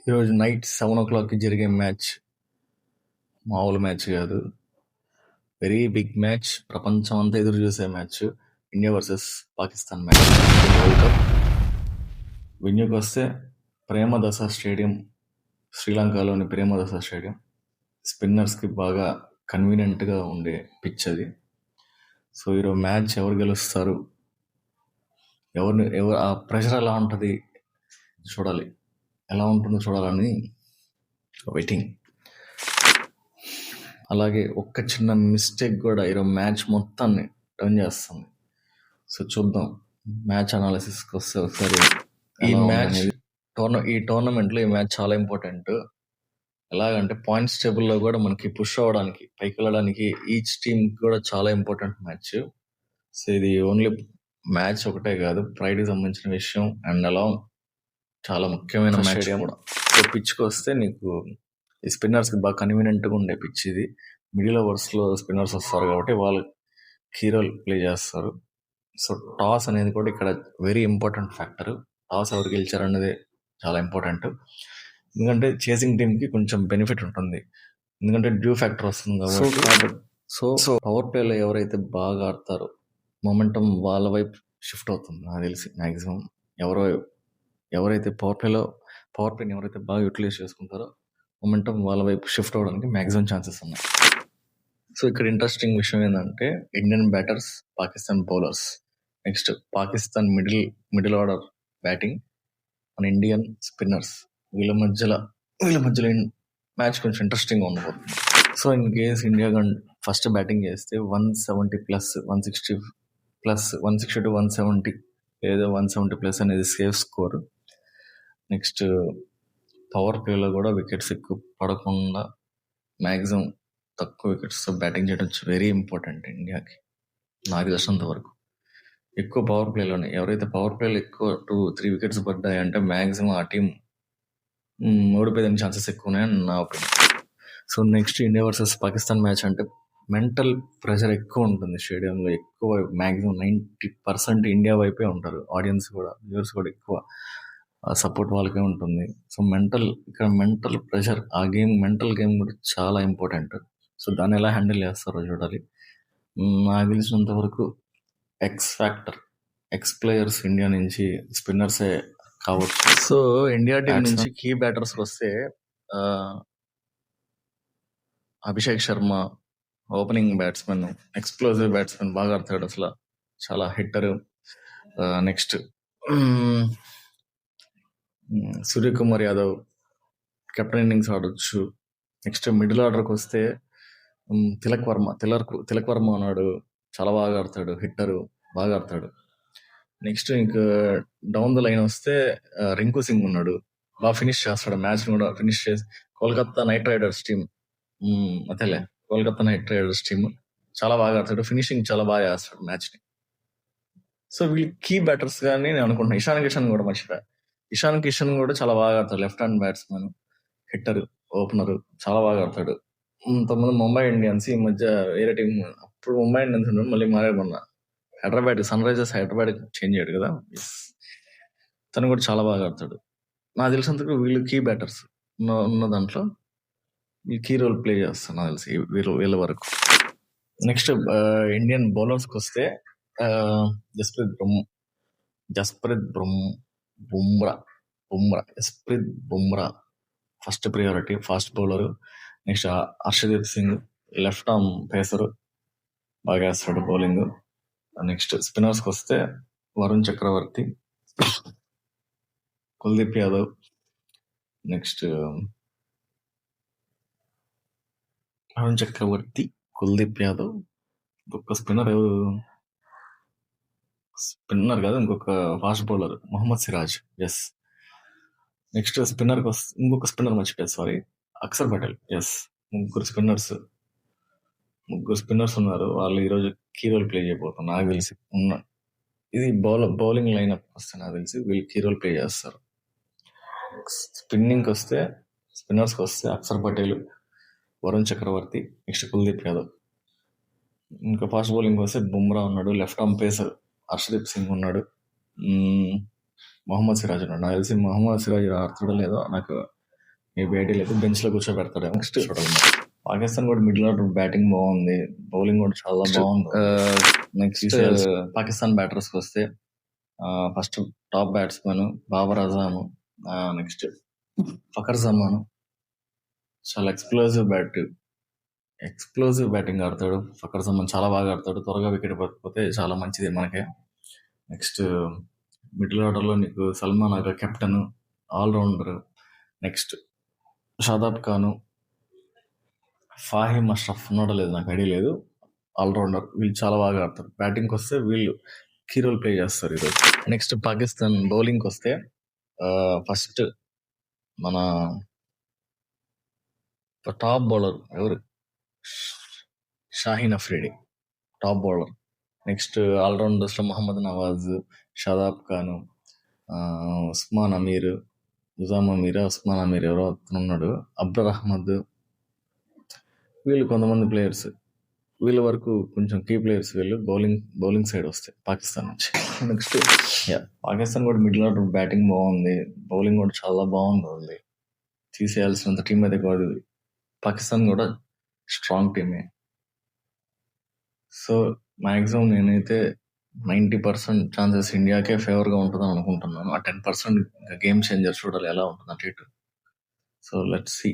ఈరోజు నైట్ 7:00కి జరిగే మ్యాచ్ మామూలు మ్యాచ్ కాదు. Very big match. ప్రపంచం అంతా ఎదురు చూసే match. India versus Pakistan match world cup. వెన్యూకి వస్తే ప్రేమదస స్టేడియం, శ్రీలంకలోని ప్రేమదస స్టేడియం. స్పిన్నర్స్కి బాగా కన్వీనియంట్గా ఉండే పిచ్ అది. సో ఈరోజు మ్యాచ్ ఎవరు గెలుస్తారు, ఎవరు ఆ ప్రెషర్ ఎలా ఉంటుంది చూడాలి, ఎలా ఉంటుందో చూడాలని వెయిటింగ్. అలాగే ఒక్క చిన్న మిస్టేక్ కూడా ఈరోజు మ్యాచ్ మొత్తాన్ని టర్న్ చేస్తుంది. సో చూద్దాం మ్యాచ్ అనాలిసిస్కి వస్తే ఒకసారి ఈ టోర్నమెంట్లో ఈ మ్యాచ్ చాలా ఇంపార్టెంట్. ఎలాగంటే పాయింట్స్ టేబుల్లో కూడా మనకి పుష్ అవ్వడానికి, పైకి వెళ్ళడానికి ఈచ్ టీమ్ కూడా చాలా ఇంపార్టెంట్ మ్యాచ్. సో ఇది ఓన్లీ మ్యాచ్ ఒకటే కాదు, ప్రైడ్కి సంబంధించిన విషయం అండ్ అలా చాలా ముఖ్యమైన మ్యాచ్ కూడా. సో పిచ్కి వస్తే నీకు ఈ స్పిన్నర్స్కి బాగా కన్వీనియంట్గా ఉండే పిచ్ ఇది. మిడిల్ ఓవర్స్లో స్పిన్నర్స్ వస్తారు కాబట్టి వాళ్ళు కీ రోల్ ప్లే చేస్తారు. సో టాస్ అనేది కూడా ఇక్కడ వెరీ ఇంపార్టెంట్ ఫ్యాక్టర్. టాస్ ఎవరు గెలిచారనేది చాలా ఇంపార్టెంట్. ఎందుకంటే చేసింగ్ టీమ్కి కొంచెం బెనిఫిట్ ఉంటుంది, ఎందుకంటే డ్యూ ఫ్యాక్టర్ వస్తుంది కాబట్టి. సో పవర్ ప్లేలో ఎవరైతే బాగా ఆడతారో మొమెంటం వాళ్ళ వైపు షిఫ్ట్ అవుతుంది నాకు తెలిసి. మ్యాక్సిమం ఎవరైతే పవర్ ప్లేని ఎవరైతే బాగా యూటిలైజ్ చేసుకుంటారో మొమెంటం వాళ్ళ వైపు షిఫ్ట్ అవ్వడానికి మ్యాక్సిమం ఛాన్సెస్ ఉన్నాయి. సో ఇక్కడ ఇంట్రెస్టింగ్ విషయం ఏంటంటే Indian batters, Pakistan bowlers. Next Pakistan middle order batting, మన ఇండియన్ స్పిన్నర్స్. వీళ్ళ మధ్యలో మ్యాచ్ కొంచెం ఇంట్రెస్టింగ్ ఉండబోతుంది. So in case India first batting చేస్తే 170+, 160+, 160 to 170 లేదా 170+ అనేది సేఫ్ స్కోర్. నెక్స్ట్ పవర్ ప్లేలో కూడా వికెట్స్ ఎక్కువ పడకుండా మ్యాక్సిమం తక్కువ వికెట్స్తో బ్యాటింగ్ చేయడం వెరీ ఇంపార్టెంట్ ఇండియాకి. నాకు తెలిసినంత వరకు ఎక్కువ పవర్ ప్లేలోనే, ఎవరైతే పవర్ ప్లేలో ఎక్కువ 2-3 వికెట్స్ పడ్డాయి అంటే మ్యాక్సిమం ఆ టీం ఓడిపోయేదానికి ఛాన్సెస్ ఎక్కువ ఉన్నాయని నా opinion. So next India versus Pakistan match అంటే మెంటల్ ప్రెషర్ ఎక్కువ ఉంటుంది స్టేడియంలో. ఎక్కువ మ్యాక్సిమం 90% ఇండియా వైపే ఉంటారు. ఆడియన్స్ కూడా, వ్యూవర్స్ కూడా ఎక్కువ సపోర్ట్ వాళ్ళకే ఉంటుంది. సో మెంటల్ ప్రెషర్, ఆ మెంటల్ గేమ్ కూడా చాలా ఇంపార్టెంట్. సో దాన్ని ఎలా హ్యాండిల్ చేస్తారో చూడాలి. నాకు తెలిసినంత వరకు ఎక్స్ ప్లేయర్స్ ఇండియా నుంచి స్పిన్నర్సే కావచ్చు. సో ఇండియా టీం నుంచి కీ బ్యాటర్స్ వస్తే Abhishek Sharma opening batsmen, explosive batsmen, బాగా ఆడతాడు అసలు, చాలా hitter. Next Suryakumar Yadav captain innings ఆడొచ్చు. నెక్స్ట్ మిడిల్ ఆర్డర్కి వస్తే తిలక్ వర్మ అన్నాడు, చాలా బాగా ఆడతాడు, హిట్టరు, బాగా ఆడతాడు. నెక్స్ట్ ఇంకా డౌన్ ద లైన్ వస్తే రింకు సింగ్ ఉన్నాడు, బాగా ఫినిష్ చేస్తాడు, మ్యాచ్ కూడా ఫినిష్ చేసి. Kolkata night riders team, Kolkata night riders team చాలా బాగా ఆడతాడు, ఫినిషింగ్ చాలా బాగా చేస్తాడు మ్యాచ్ని. సో వీళ్ళు కీ బ్యాటర్స్ కానీ నేను అనుకుంటున్నాను. ఇషాన్ కిషన్ కూడా చాలా బాగా ఆడతాడు, left hand batsmen, hitter, opener, చాలా బాగా ఆడతాడు. ఇంతకుముందు ముంబై ఇండియన్స్, ఈ మధ్య వేరే టీం, అప్పుడు ముంబై ఇండియన్స్ మళ్ళీ మారేమన్నా Hyderabad, sun risers Hyderabad change అయ్యాడు కదా, తను కూడా చాలా బాగా ఆడతాడు. నాకు తెలిసినందుకు వీళ్ళు కీ బ్యాటర్స్ ఉన్న దాంట్లో ఈ కీ రోల్ ప్లే చేస్తారు నాకు తెలిసి వీళ్ళ వరకు. నెక్స్ట్ ఇండియన్ బౌలర్స్కి వస్తే Jasprit Bumrah first priority, fast bowler. Next Arshdeep Singh left arm pacer, బాగా వేస్తాడు బౌలింగ్. నెక్స్ట్ స్పిన్నర్స్కి వస్తే వరుణ్ చక్రవర్తి, కుల్దీప్ యాదవ్. నెక్స్ట్ వరుణ్ చక్రవర్తి, కుల్దీప్ యాదవ్, ఇంకొక స్పిన్నర్ కాదు, ఇంకొక fast bowler Mohammed Siraj. Yes. Next స్పిన్నర్కి వస్తే ఇంకొక స్పిన్నర్ మర్చిపోయారు, అక్షర్ పటేల్. ఎస్. ముగ్గురు స్పిన్నర్స్ ఉన్నారు. వాళ్ళు ఈరోజు కీ రోల్ ప్లే చేయబోతున్నారు నాకు తెలిసి. ఇది బౌలింగ్ లైనప్ వస్తే నాకు తెలిసి వీళ్ళు కీ రోల్ ప్లే చేస్తారు. స్పిన్నర్స్కి వస్తే అక్షర్ పటేల్, వరుణ్ చక్రవర్తి, నెక్స్ట్ కుల్దీప్ యాదవ్. ఇంకా ఫాస్ట్ బౌలింగ్ వస్తే బుమ్రా ఉన్నాడు, left arm pacer Harshdeep Singh ఉన్నాడు, మొహమ్మద్ సిరాజ్ ఉన్నాడు. నాకు తెలిసి మొహమ్మద్ సిరాజ్ ఆడుతాడో లేదో నాకు మేబీ ఐడియా లేదు, బెంచ్లో కూర్చోబెడతాడేమో. నెక్స్ట్ చూడాలి. పాకిస్తాన్ కూడా మిడిల్ ఆర్డర్ బ్యాటింగ్ బాగుంది, బౌలింగ్ కూడా చాలా బాగుంది. నెక్స్ట్ పాకిస్తాన్ బ్యాటర్స్కి వస్తే first top batsmen Babar Azam, next Fakhar Zaman. చాలా ఎక్స్ప్లోజివ్ బ్యాటింగ్ ఆడతాడు ఫకర్ జమాన్, చాలా బాగా ఆడతాడు. త్వరగా వికెట్ పడిపోతే చాలా మంచిది మనకే. నెక్స్ట్ మిడిల్ ఆర్డర్లో నీకు Salman Agha captain, allrounder. Next Shadab Khan, Faheem Ashraf ఉన్నాడో లేదు నాకు ఐడియా లేదు, ఆల్రౌండర్. వీళ్ళు చాలా బాగా ఆడతారు. బ్యాటింగ్కి వస్తే వీళ్ళు కీ రోల్ ప్లే చేస్తారు ఈరోజు. నెక్స్ట్ పాకిస్తాన్ బౌలింగ్కి వస్తే ఫస్ట్ మన టాప్ బౌలర్ ఎవరు, Shaheen Afridi top bowler. Next ఆల్రౌండర్స్లో మహమ్మద్ నవాజ్, షాదాబ్ ఖాను, ఉస్మాన్ అమీర్, ఉస్మాన్ అమీర్ ఎవరో ఉన్నాడు, అబ్దుల్ అహ్మద్. వీళ్ళు కొంతమంది ప్లేయర్స్, వీళ్ళ వరకు కొంచెం కీ ప్లేయర్స్ వీళ్ళు. బౌలింగ్ సైడ్ వస్తే పాకిస్తాన్ నుంచి. నెక్స్ట్ పాకిస్తాన్ కూడా మిడిల్ ఆర్డర్ బ్యాటింగ్ బాగుంది, బౌలింగ్ కూడా చాలా బాగుంది. తీసేయాల్సినంత టీం అయితే కాదు, పాకిస్తాన్ కూడా స్ట్రాంగ్ టీమే. సో మ్యాక్సిమం నేనైతే 90% ఛాన్సెస్ ఇండియాకే ఫేవర్గా ఉంటుందని అనుకుంటున్నాను. ఆ 10% గేమ్ చేంజర్ చూడాలి ఎలా ఉంటుంది అటు ఇటు. So let's see.